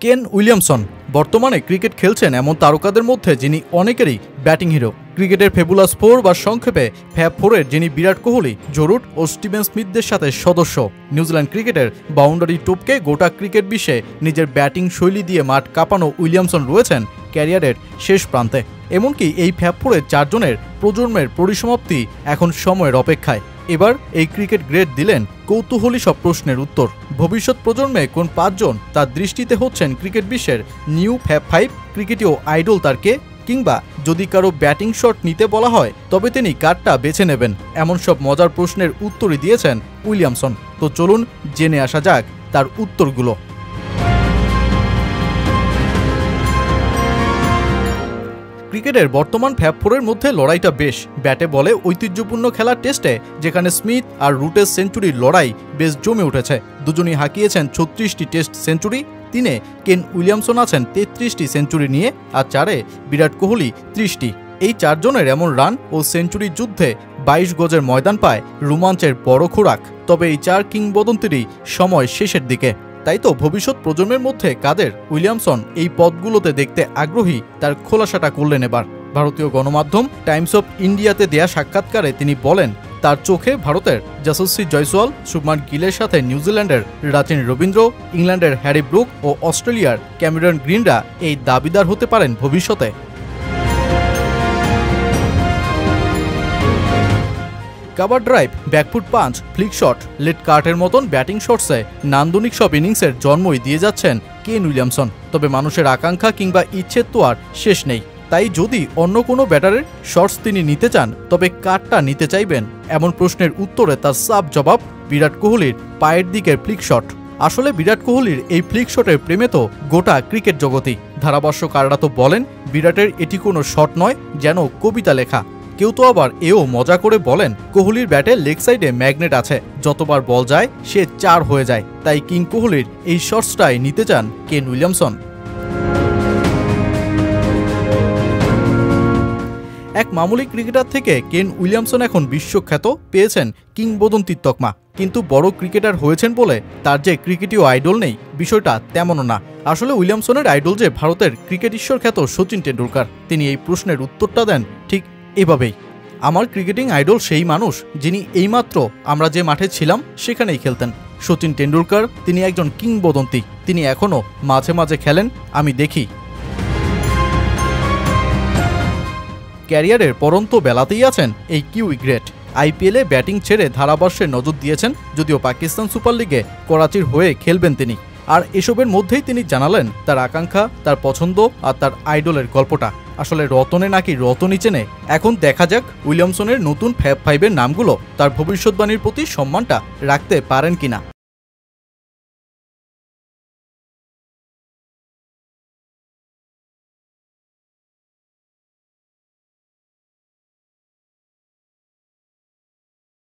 Kane Williamson বর্তমানে cricket খেলছেন এমন তারকাদের মধ্যে যিনি অনেকেরই ব্যাটিং হিরো। ক্রিকেটের ফেবুলাস ফোর বা সংক্ষেপে ফ্যাব ফোরের যিনি বিরাট কোহলি, জরুট ও স্টিভেন স্মিথদের সাথে সদস্য। নিউজিল্যান্ড ক্রিকেটের বাউন্ডারি টপকে গোটা ক্রিকেট বিশ্বে নিজের ব্যাটিং শৈলী দিয়ে মাঠ কাঁপানো উইলিয়ামসন রয়েছেন ক্যারিয়ারের শেষ প্রান্তে। এমনকি এই ফ্যাব ফোরের চারজনের প্রজন্মের পরিসমাপ্তি এখন সময়ের অপেক্ষায়। এবার এই ক্রিকেট গ্রেড দিলেন কৌতূহলী সব প্রশ্নের উত্তর। ভবিষ্যৎ প্রজন্মে কোন পাঁচজন তার দৃষ্টিতে হচ্ছেন ক্রিকেট বিশ্বের নিউ ফ্যাব ফাইভ, ক্রিকেটীয় আইডল তার কে, কিংবা যদি কারো ব্যাটিং শট নিতে বলা হয় তবে তিনি কারটা বেছে নেবেন, এমন সব মজার প্রশ্নের উত্তরই দিয়েছেন উইলিয়ামসন। তো চলুন জেনে আসা যাক তার উত্তরগুলো। ক্রিকেটের বর্তমান ফ্যাব ফোরের মধ্যে লড়াইটা বেশ। ব্যাটে বলে ঐতিহ্যপূর্ণ খেলার টেস্টে যেখানে স্মিথ আর রুটের সেঞ্চুরির লড়াই বেশ জমে উঠেছে। দুজনই হাঁকিয়েছেন 36টি টেস্ট সেঞ্চুরি। 3-এ কেন উইলিয়ামসন আছেন 33টি সেঞ্চুরি নিয়ে, আর 4-এ বিরাট কোহলি 30টি। এই চারজনের এমন রান ও সেঞ্চুরির যুদ্ধে 22 গজের ময়দান পায় রোমাঞ্চের বড় খোরাক। তবে এই চার কিংবদন্তিরই সময় শেষের দিকে। তাই তো ভবিষ্যৎ প্রজন্মের মধ্যে কাদের উইলিয়ামসন এই পদগুলোতে দেখতে আগ্রহী তার খোলাসাটা করলেন এবার। ভারতীয় গণমাধ্যম টাইমস অফ ইন্ডিয়াতে দেয়া সাক্ষাৎকারে তিনি বলেন, তার চোখে ভারতের যশস্বী জয়সওয়াল, শুভমান গিলের সাথে নিউজিল্যান্ডের রাচিন রবীন্দ্র, ইংল্যান্ডের হ্যারি ব্রুক ও অস্ট্রেলিয়ার ক্যামেরন গ্রিনরা এই দাবিদার হতে পারেন ভবিষ্যতে। Cover drive, back foot punch, flick shot, late কার্টের মতন ব্যাটিং শটসে নান্দনিক সব ইনিংসের জন্মই দিয়ে যাচ্ছেন কেন উইলিয়ামসন। তবে মানুষের আকাঙ্ক্ষা কিংবা ইচ্ছের তো আর শেষ নেই। তাই যদি অন্য কোনো ব্যাটারের শটস তিনি নিতে চান তবে কারটা নিতে চাইবেন, এমন প্রশ্নের উত্তরে তার সাফ জবাব বিরাট কোহলির পায়ের দিকের ফ্লিক শট। আসলে বিরাট কোহলির এই ফ্লিক শটের প্রেমে তো গোটা ক্রিকেট জগতই। ধারাভাষ্যকাররা তো বলেন বিরাটের এটি কোনো শট নয়, যেন কবিতা লেখা। কেউ তো আবার এও মজা করে বলেন কোহলির ব্যাটে লেগ সাইডে ম্যাগনেট আছে, যতবার বল যায় সে 4 হয়ে যায়। তাই কিং কোহলির এই শটসটাই নিতে চান কেন উইলিয়ামসন। এক মামুলি ক্রিকেটার থেকে কেন উইলিয়ামসন এখন বিশ্বখ্যাত, পেয়েছেন কিংবদন্তির তকমা। কিন্তু বড় ক্রিকেটার হয়েছেন বলে তার যে ক্রিকেটীয় আইডল নেই, বিষয়টা তেমনও না। আসলে উইলিয়ামসনের আইডল যে ভারতের ক্রিকেট ঈশ্বর খ্যাত সচিন টেন্ডুলকার। তিনি এই প্রশ্নের উত্তরটা দেন ঠিক এভাবেই, আমার ক্রিকেটিং আইডল সেই মানুষ যিনি এইমাত্র আমরা যে মাঠে ছিলাম সেখানেই খেলতেন। সচিন টেন্ডুলকার, তিনি একজন কিংবদন্তি। তিনি এখনও মাঝে মাঝে খেলেন, আমি দেখি। ক্যারিয়ারের পরন্ত বেলাতেই আছেন এই কিউই গ্রেট। আইপিএলে ব্যাটিং ছেড়ে ধারাভাষ্যে নজর দিয়েছেন, যদিও পাকিস্তান সুপার লিগে করাচির হয়ে খেলবেন তিনি। আর এসবের মধ্যেই তিনি জানালেন তার আকাঙ্ক্ষা, তার পছন্দ আর তার আইডলের গল্পটা। আসলে রতনে নাকি রতনই চেনে। এখন দেখা যাক উইলিয়ামসনের নতুন ফ্যাব ফাইভের নামগুলো তার ভবিষ্যৎবাণীর প্রতি সম্মানটা রাখতে পারেন কিনা।